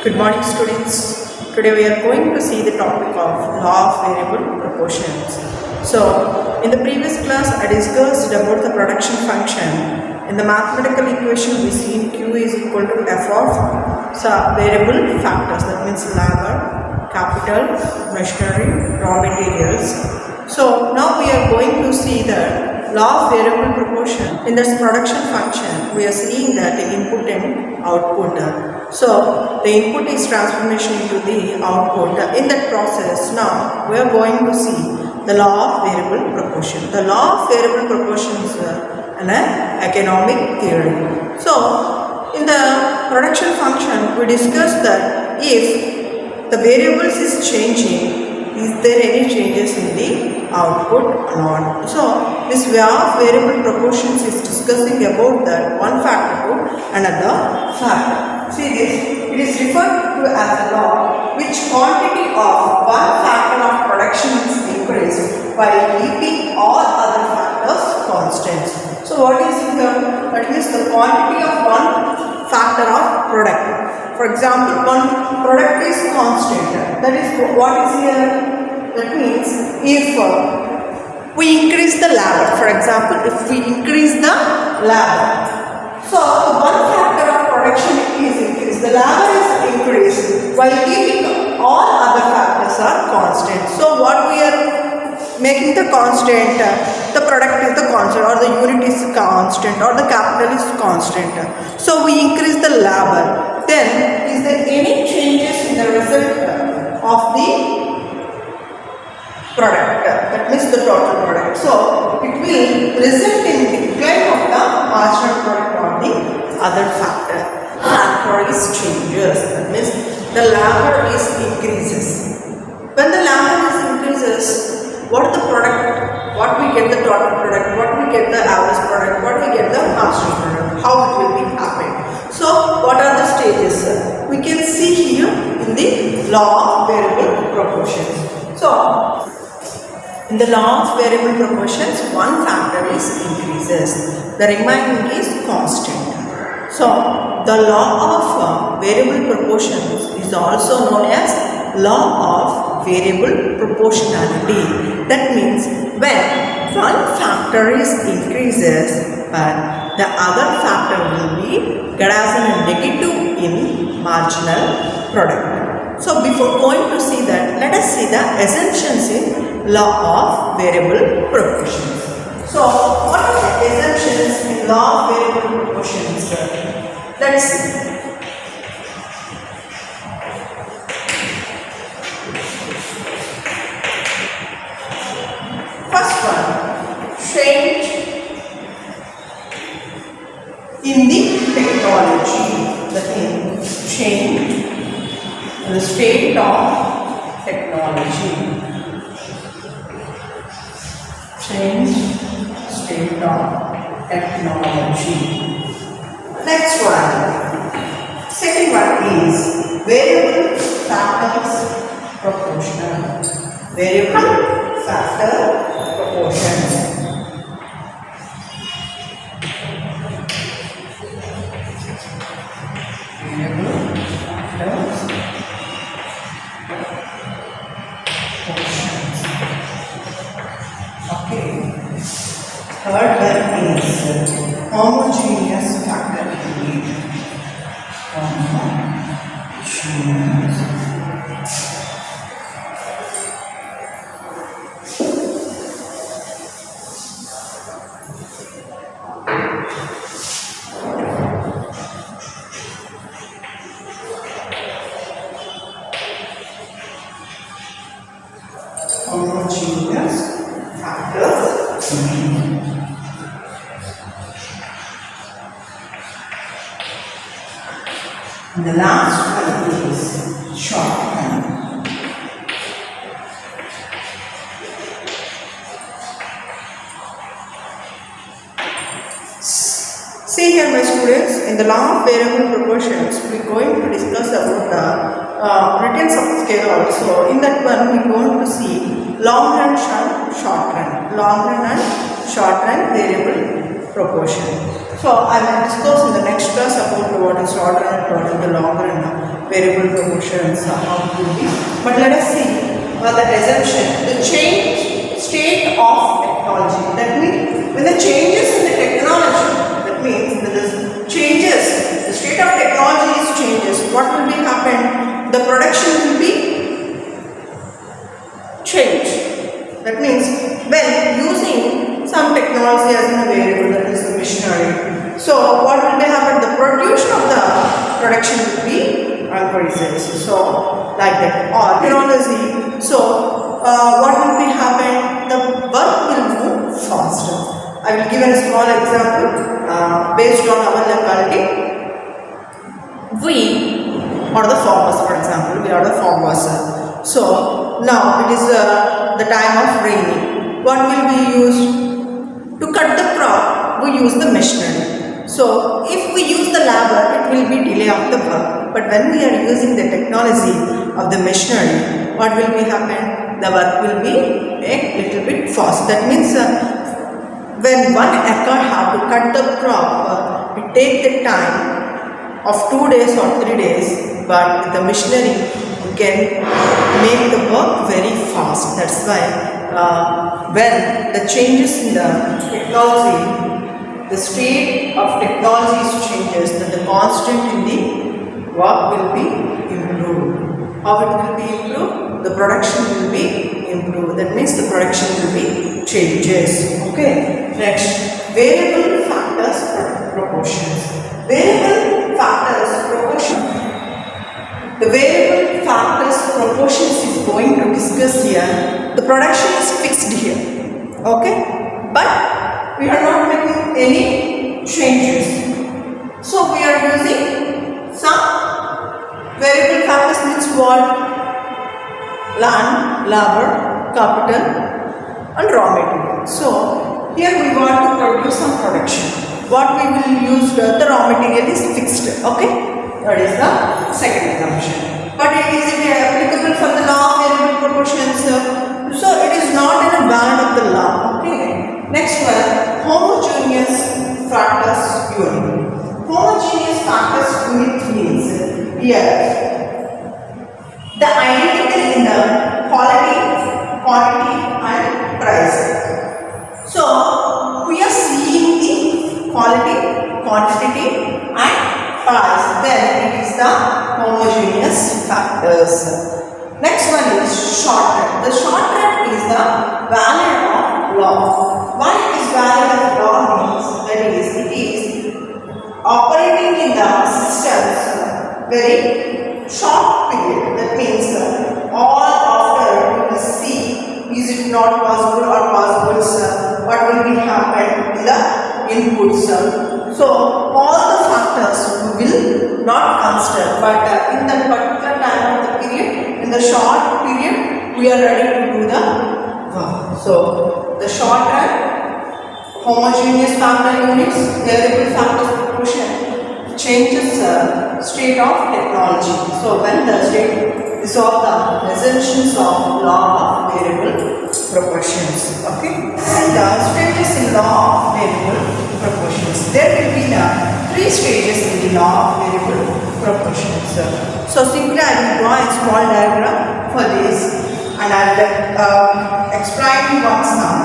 Good morning, students. Today we are going to see the topic of law of variable proportions. So, in the previous class I discussed about the production function. In the mathematical equation we seen Q is equal to f of variable factors, that means labor, capital, machinery, raw materials. So now we are going to see the law of variable proportion. In this production function we are seeing that the input and output. So the input is transformation into the output. In that process now we are going to see the law of variable proportion. The law of variable proportion is an economic theory. So in the production function we discussed that if the variables is changing, is there any changes in the output or not? So this law of variable proportions is discussing about that one factor to another factor. See this, it is referred to as a law which quantity of one factor of production is increased while keeping all other factors constant. So what is here? That means the quantity of one factor of product. For example, one product is constant. That is what is here? That means if we increase the labor, for example, if we increase the labor, so the one factor of production is increased, the labor is increased while keeping all other factors are constant. So what we are making the constant, the product is the constant, or the unit is constant, or the capital is constant. So we increase the labor. Then is there any changes in the result of the product? That means the total product. So it will result in decline of the marginal product or the other factor. Factor is changes. That means the labor is increases. When the labor is increases, what is the product? What we get the total product? What we get the average product? What we get the marginal product? How it will be happening? So what are the stages? We can see here in the law of variable proportions. So in the law of variable proportions, one factor is increases, the remaining is constant. So the law of variable proportions is also known as law of variable proportionality. That means when one factor is increases but the other factor will be get as a negative in marginal product. So before going to see that, let us see the assumptions in law of variable proportions. So what are the assumptions in law of variable proportions? Let's see. First one, change in the technology. That means change in the state of technology. Change state of technology. Next one. Second one is variable factors proportional. Variable factor proportions. Variable factors proportions. Okay. Third one is homogeneous factor equation. Homogeneous factors. And the last one is shorthand. See here my students, in the law of variable proportions we are going to discuss about the written subscale also. In that one we are going to see long run and short run. Long run and short run variable proportion. So I will discuss in the next class about what is short run and what is the long run variable proportions, how it will be. But let us see the assumption, the change state of technology. That means when the changes in the technology, that means that the changes, the state of technology is changes. What will be happen? The production will be changed. That means when using some technology as a variable, that is the machinery. So what will be happen? The production of the production will be increases. So like that. Or technology. So what will be happen? The work will move faster. I will give a small example based on our locality. We are the farmers, for example. We are the farmers. So now it is the time of raining. What will be used to cut the crop? We use the machinery. So if we use the labor, it will be delay of the work. But when we are using the technology of the machinery, what will be happen? The work will be a little bit fast. That means when 1 acre have to cut the crop, it take the time of 2 days or 3 days. But with the machinery, you can make the work very fast. That's why when the changes in the technology, the state of technology changes, then the constant in the work will be improved. How it will be improved? The production will be improved. That means the production will be changes. Okay. Next, variable factors proportions. Variable factors proportions. The variable factors proportions is going to discuss here. The production is fixed here. Okay. But we are not making any changes. So we are using some variable factors means what? Land, labor, capital and raw material. So here we want to produce some production. What we will use the raw material is fixed. Okay. That is the second assumption. But is it applicable for the law of variable proportions? So it is not in a band of the law. Okay. Next one, homogeneous factors unit. Homogeneous factors unit means here the identity in the quality, quantity and price. So we are seeing the quality, quantity and price. Then it is the homogeneous factors. Next one is shortcut. The shortcut is the value of law. Why it is value of law means that it is operating in the systems very short period. That means all after you will see is it not possible or possible, what will be happen in the inputs. So all the factors will not consider, but in the particular time of the period, in the short period, we are ready to do the work. So the short run, homogeneous factor units, variable factors proportion changes state of technology. So when the state is of the assumptions of law of variable proportions. Okay. And the stages in law of variable proportions. There will be the 3 stages in the law of variable proportions. So simply I will draw a small diagram for this and I will explain one sum.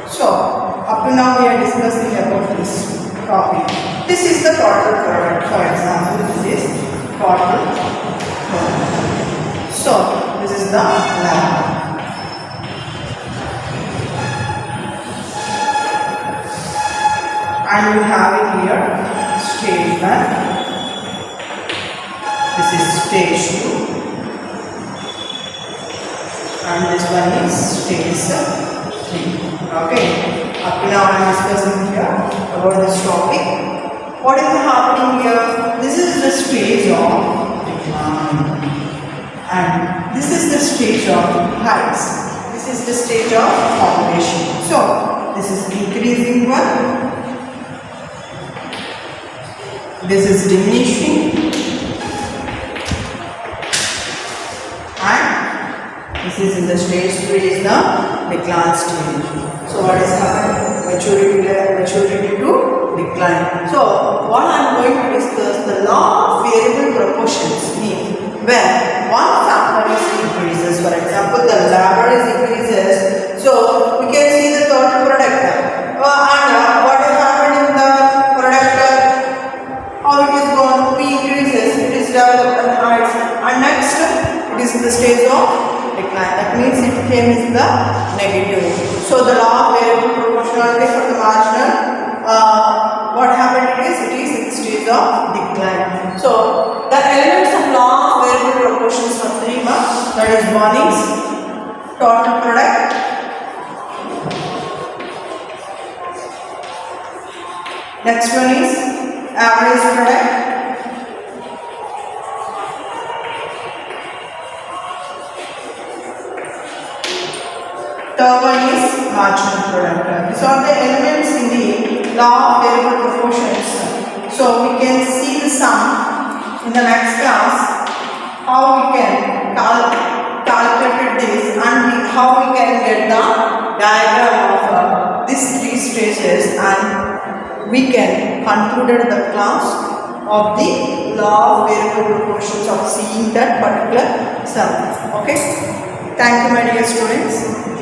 So up to now we are discussing about this topic. This is the total product, for example. This is total product. So this is the lab. And we have it here stage 1. This is stage 2. And this one is stage 3. Okay. Up to now I am discussing here about this topic. What is happening here? This is the stage of decline. And this is the stage of heights. This is the stage of population. So this is increasing one. This is diminishing and this is in the stage 3 is the decline stage. So what is happening? Maturity to decline. So what I am going to discuss the law stage of decline. That means it came is the negative. So the law of variable proportionality for the marginal, what happened it is in the stage of decline. So the elements of law of variable proportions are 3 marks. That is, one is total product, next one is average product, third one is marginal product. These are the elements in the law of variable proportions. So we can see the sum in the next class, how we can calculate this and how we can get the diagram of these 3 stages, and we can conclude the class of the law of variable proportions of seeing that particular sum. Okay. Thank you, my dear students.